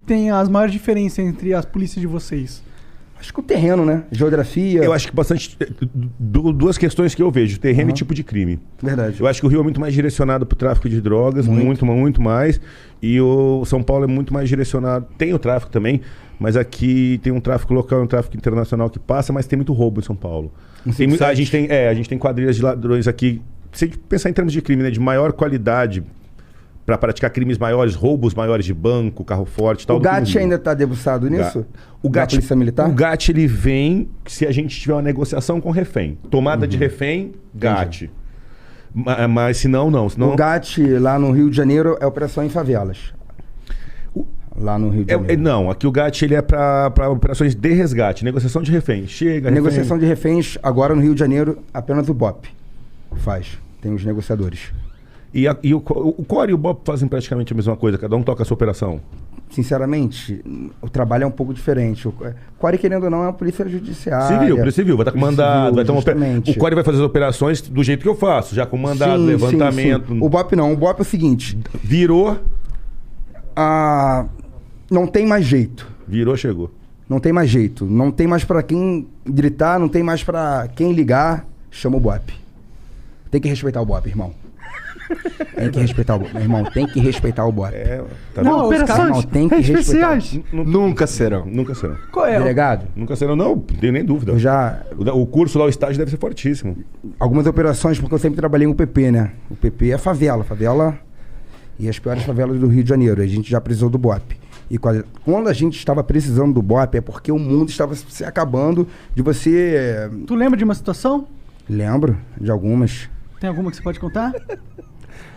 tem as maiores diferenças entre as polícias de vocês? Acho que o terreno, né? Geografia. Eu acho que bastante. Duas questões que eu vejo: terreno e tipo de crime. Verdade. Eu acho que o Rio é muito mais direcionado para o tráfico de drogas, muito mais. E o São Paulo é muito mais direcionado. Tem o tráfico também, mas aqui tem um tráfico local e um tráfico internacional que passa, mas tem muito roubo em São Paulo. A gente tem quadrilhas de ladrões aqui. Se a gente pensar em termos de crime, né, de maior qualidade para praticar crimes maiores, roubos maiores de banco, carro forte e tal. O GAT ainda está debruçado nisso? O GAT, Polícia Militar? O GAT ele vem se a gente tiver uma negociação com refém. Tomada de refém, GAT. Mas se não, não. Senão... O GAT lá no Rio de Janeiro é operação em favelas. Lá no Rio de Janeiro. Não, aqui o GAT ele é para operações de resgate, negociação de refém. Negociação de reféns, agora no Rio de Janeiro, apenas o BOP faz. Tem os negociadores. E o Core e o BOP fazem praticamente a mesma coisa, cada um toca a sua operação? Sinceramente, o trabalho é um pouco diferente. O Core, querendo ou não, é uma polícia judiciária. Polícia Civil, vai estar com mandado, vai ter o Core vai fazer as operações do jeito que eu faço, já com mandado, levantamento. Sim. O BOP não, o BOP é o seguinte... Virou... não tem mais jeito. Virou, chegou. Não tem mais jeito. Não tem mais pra quem gritar, não tem mais pra quem ligar. Chama o BOP. Tem que respeitar o BOP, irmão. Tem que respeitar o BOP. Meu irmão, tem que respeitar o BOP. Não, operações tem que especiais. Nunca serão. Nunca serão. Qual é? Delegado? Nunca serão, não tenho nem dúvida. O curso lá, o estágio deve ser fortíssimo. Algumas operações, porque eu sempre trabalhei no PP, né? O PP é favela. Favela e as piores favelas do Rio de Janeiro. A gente já precisou do BOP. E quando a gente estava precisando do BOP é porque o mundo estava se acabando de você... Tu lembra de uma situação? Lembro de algumas. Tem alguma que você pode contar?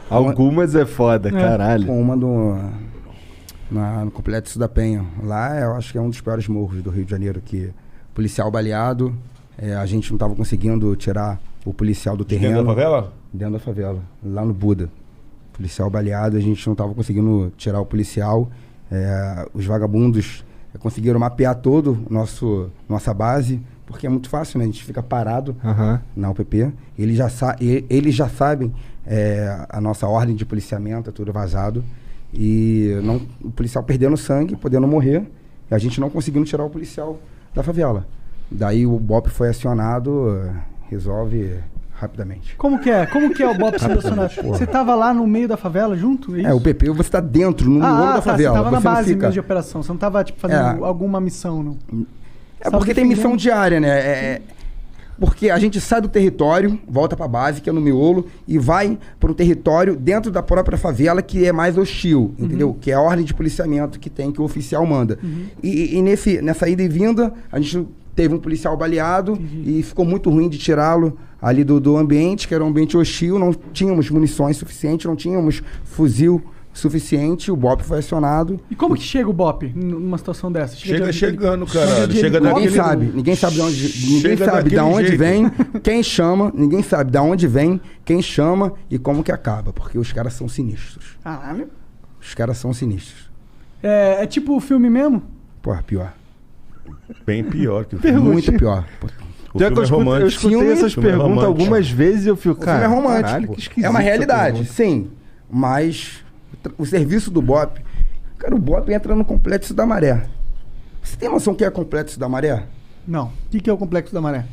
Algumas é foda, caralho. Uma no Complexo da Penha. Lá eu acho que é um dos piores morros do Rio de Janeiro, que policial baleado, a gente não estava conseguindo tirar o policial do terreno. Dentro da favela? Dentro da favela, lá no Buda. Policial baleado, a gente não estava conseguindo tirar o policial. Os vagabundos conseguiram mapear todo nossa base, porque é muito fácil, né? A gente fica parado na UPP. Eles já sabem a nossa ordem de policiamento, é tudo vazado. E o policial perdendo sangue, podendo morrer, e a gente não conseguindo tirar o policial da favela. Daí o BOP foi acionado, resolve rapidamente. Como que é o BOP sendo acionado? Você tava lá no meio da favela junto? É isso? O PP você tá dentro, no miolo da favela. Você tava na base mesmo de operação, você não tava fazendo alguma missão, não? Porque tem missão diária, né? Porque a gente sai do território, volta pra base, que é no miolo, e vai para um território dentro da própria favela que é mais hostil, entendeu? Que é a ordem de policiamento que o oficial manda. E nessa ida e vinda, a gente teve um policial baleado e ficou muito ruim de tirá-lo ali do ambiente, que era um ambiente hostil, não tínhamos munições suficientes, não tínhamos fuzil suficiente, o BOP foi acionado. E como que chega o BOP numa situação dessa? Chegando, caralho. Ninguém sabe de onde vem, quem chama, ninguém sabe de onde vem, quem chama e como que acaba, porque os caras são sinistros. Caralho. Os caras são sinistros. É tipo o filme mesmo? Porra, pior. Bem pior que o filme. Muito pior. O filme é romântico. Eu escutei essas perguntas algumas vezes e eu fico, cara, o filme é romântico. Caralho, que esquisito. É uma realidade, sim. Mas o serviço do BOP... Cara, o BOP entra no Complexo da Maré. Você tem noção que é o Complexo da Maré? Não. O que é o Complexo da Maré?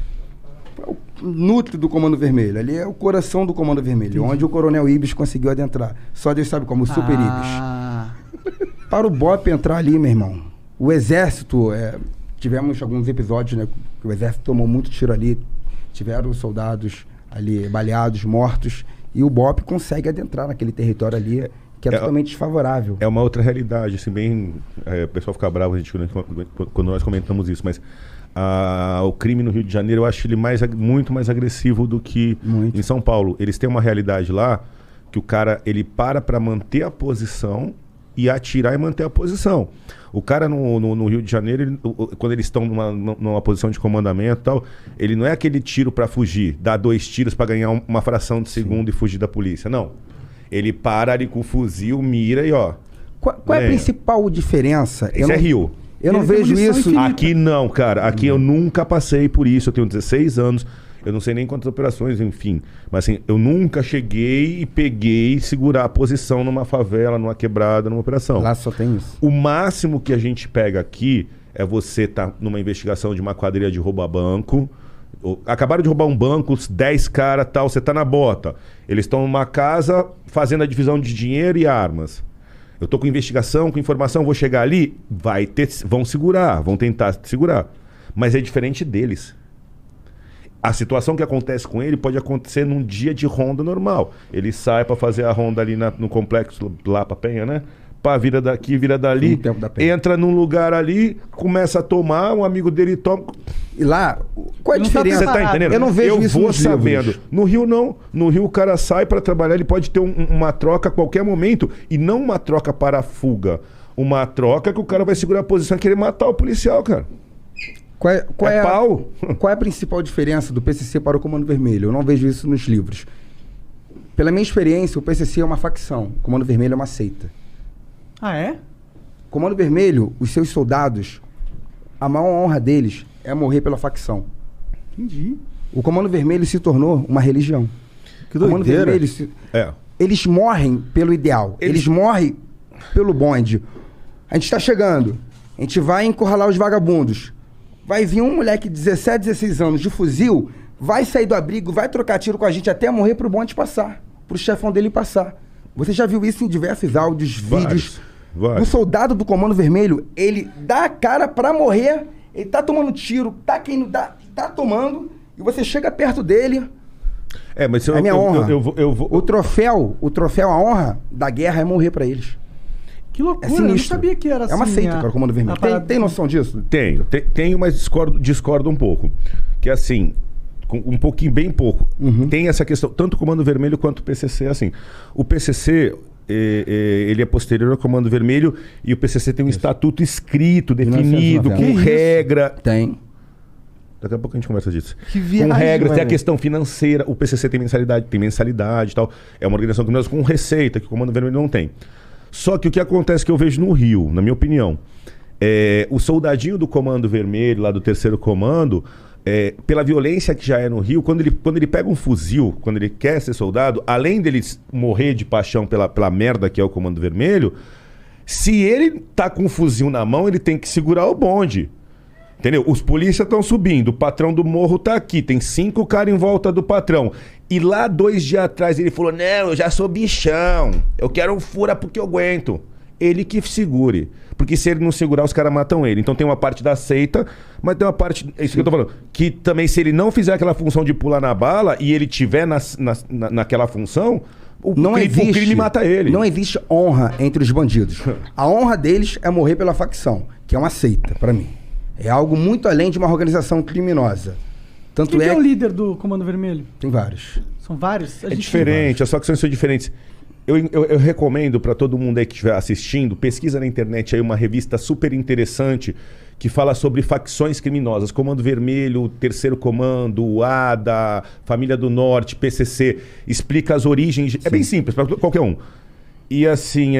É o núcleo do Comando Vermelho. Ali é o coração do Comando Vermelho, onde o Coronel Ibis conseguiu adentrar. Só Deus sabe como, o Super Ibis. Para o BOP entrar ali, meu irmão, o Exército... Tivemos alguns episódios, né? Que o Exército tomou muito tiro ali. Tiveram soldados ali baleados, mortos. E o BOP consegue adentrar naquele território ali, que é totalmente desfavorável. É uma outra realidade, assim, o pessoal fica bravo quando nós comentamos isso, mas o crime no Rio de Janeiro, eu acho ele muito mais agressivo do que em São Paulo. Eles têm uma realidade lá que o cara, ele para manter a posição e atirar e manter a posição. O cara no Rio de Janeiro, quando eles estão numa posição de comandamento e tal, ele não é aquele tiro para fugir, dá 2 tiros para ganhar uma fração de segundo e fugir da polícia. Não. Ele para ali com o fuzil, mira e ó. Qual é a principal diferença? Isso é Rio. Eu não vejo isso. Aqui não, cara. Aqui eu nunca passei por isso. Eu tenho 16 anos. eu não sei nem quantas operações, enfim. Mas assim, eu nunca cheguei e peguei segurar a posição numa favela, numa quebrada, numa operação. Lá só tem isso. O máximo que a gente pega aqui é você estar numa investigação de uma quadrilha de roubo a banco. Acabaram de roubar um banco, 10 caras, tal, você tá na bota. Eles estão numa casa fazendo a divisão de dinheiro e armas. Eu tô com investigação, com informação, vou chegar ali, vão segurar, vão tentar segurar. Mas é diferente deles. A situação que acontece com ele pode acontecer num dia de ronda normal. Ele sai para fazer a ronda ali no complexo lá pra Penha, né? Pá, vira daqui, vira dali, entra num lugar ali, começa a tomar, um amigo dele toma... E lá, qual é a diferença? Você tá entendendo? Eu não vejo isso nos sabendo. livros. No Rio não. No Rio o cara sai para trabalhar, ele pode ter uma troca a qualquer momento. E não uma troca para fuga. Uma troca que o cara vai segurar a posição e querer matar o policial, cara. Qual é a principal diferença do PCC para o Comando Vermelho? Eu não vejo isso nos livros. Pela minha experiência, o PCC é uma facção. O Comando Vermelho é uma seita. Ah, é? Comando Vermelho, os seus soldados, a maior honra deles é morrer pela facção. Entendi. O Comando Vermelho se tornou uma religião. Que doideira. O Comando Vermelho eles morrem pelo ideal. Eles morrem pelo bonde. A gente está chegando. A gente vai encurralar os vagabundos. Vai vir um moleque de 17, 16 anos de fuzil, vai sair do abrigo, vai trocar tiro com a gente até morrer pro bonde passar. Pro chefão dele passar. Você já viu isso em diversos áudios, vídeos. O soldado do Comando Vermelho, ele dá a cara pra morrer, ele tá tomando tiro, tá tomando, e você chega perto dele. Mas é minha honra. O troféu, a honra da guerra é morrer pra eles. Que loucura, eu não sabia que era assim. É uma seita, cara, o Comando Vermelho. Tem noção disso? Tenho, mas discordo um pouco. Que assim, um pouquinho, bem pouco. Tem essa questão, tanto o Comando Vermelho quanto o PCC, assim. O PCC, ele é posterior ao Comando Vermelho e o PCC tem um estatuto escrito, definido, com regra. Tem. Daqui a pouco a gente conversa disso. Que viagem, com regras, tem a questão financeira. O PCC tem mensalidade e tal. É uma organização criminosa com receita, que o Comando Vermelho não tem. Só que o que acontece que eu vejo no Rio, na minha opinião, o soldadinho do Comando Vermelho, lá do 3º Comando, pela violência que já é no Rio, quando ele pega um fuzil, quando ele quer ser soldado, além dele morrer de paixão pela merda que é o Comando Vermelho, se ele tá com um fuzil na mão, ele tem que segurar o bonde. Entendeu? Os polícias estão subindo, o patrão do morro tá aqui, tem 5 caras em volta do patrão. E lá 2 dias atrás ele falou, não, eu já sou bichão, eu quero um fura porque eu aguento. Ele que segure. Porque se ele não segurar, os caras matam ele. Então tem uma parte da seita, mas tem uma parte, é isso que eu tô falando, que também se ele não fizer aquela função de pular na bala e ele tiver naquela função, o crime mata ele. Não existe honra entre os bandidos. A honra deles é morrer pela facção, que é uma seita, pra mim. É algo muito além de uma organização criminosa. Quem é o líder do Comando Vermelho? Tem vários. São vários? É diferente, as facções são diferentes. Eu recomendo para todo mundo aí que estiver assistindo, pesquisa na internet aí uma revista super interessante que fala sobre facções criminosas. Comando Vermelho, 3º Comando, o ADA, Família do Norte, PCC. Explica as origens. Sim. É bem simples, para qualquer um. E assim,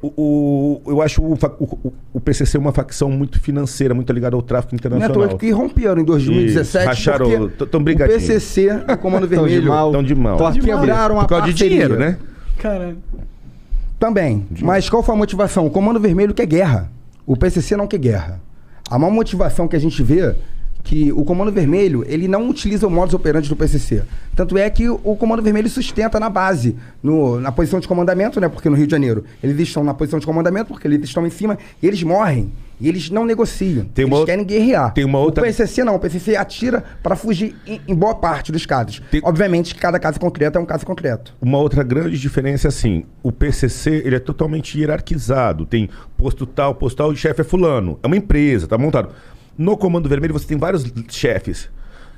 eu acho o PCC uma facção muito financeira, muito ligada ao tráfico internacional. Não é que romperam em 2017. Racharam, estão brigadinhos. O PCC e o Comando Vermelho estão de mal. Quebraram a por causa de dinheiro, né? Caralho. Também. Mas qual foi a motivação? O Comando Vermelho quer guerra. O PCC não quer guerra. A maior motivação que a gente vê que o Comando Vermelho, ele não utiliza o modus operandi do PCC. Tanto é que o Comando Vermelho sustenta na base, na posição de comandamento, né? Porque no Rio de Janeiro eles estão na posição de comandamento, porque eles estão em cima, e eles morrem. E eles não negociam. Eles querem guerrear. O PCC não. O PCC atira para fugir em boa parte dos casos. Obviamente que cada caso concreto é um caso concreto. Uma outra grande diferença é assim, o PCC ele é totalmente hierarquizado. Tem posto tal, o chefe é fulano. É uma empresa, tá montado. No Comando Vermelho você tem vários chefes.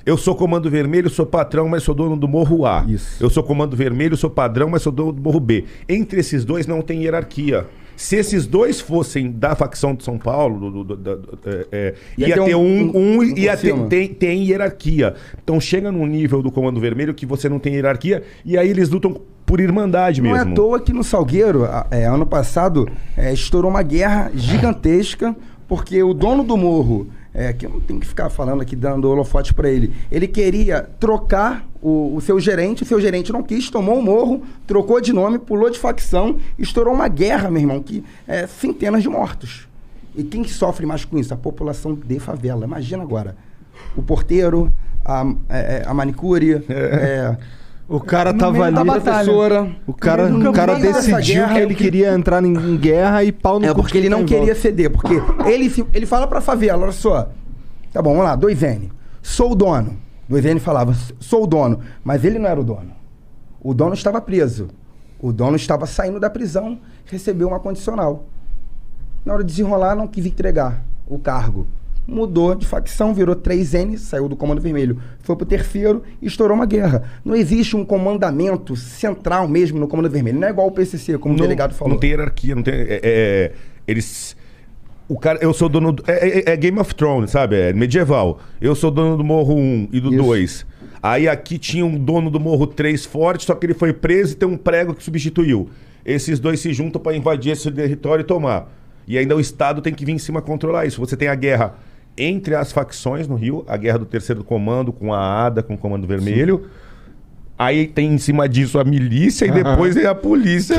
Eu sou Comando Vermelho, sou patrão, mas sou dono do Morro A. Isso. Eu sou Comando Vermelho, sou padrão, mas sou dono do Morro B. Entre esses dois não tem hierarquia. Se esses dois fossem da facção de São Paulo, ia ter tem hierarquia. Então chega num nível do Comando Vermelho que você não tem hierarquia e aí eles lutam por irmandade mesmo. Não é à toa que no Salgueiro, ano passado, estourou uma guerra gigantesca porque o dono do morro que eu não tenho que ficar falando aqui, dando holofote para ele. Ele queria trocar o seu gerente não quis, tomou o morro, trocou de nome, pulou de facção, estourou uma guerra, meu irmão, que centenas de mortos. E quem sofre mais com isso? A população de favela. Imagina agora. O porteiro, a manicure, o cara tava ali, professora. O cara decidiu que ele queria entrar em guerra e pau no cu. Porque ele não queria ceder. Porque ele fala pra favela, olha só. Tá bom, vamos lá, 2N. Sou o dono. 2N falava, sou o dono. Mas ele não era o dono. O dono estava preso. O dono estava saindo da prisão, recebeu uma condicional. Na hora de desenrolar, não quis entregar o cargo. Mudou de facção, virou 3N, saiu do Comando Vermelho, foi pro terceiro e estourou uma guerra. Não existe um comandamento central mesmo no Comando Vermelho. Não é igual o PCC, como o delegado falou. Não tem hierarquia, não tem... eles... O cara, eu sou dono... É Game of Thrones, sabe? É medieval. Eu sou dono do Morro 1 e do 2. Aí aqui tinha um dono do Morro 3 forte, só que ele foi preso e tem um prego que substituiu. Esses dois se juntam para invadir esse território e tomar. E ainda o Estado tem que vir em cima controlar isso. Você tem a guerra entre as facções no Rio, a guerra do terceiro comando com a ADA, com o Comando Vermelho. Sim. Aí tem em cima disso a milícia e depois é a polícia.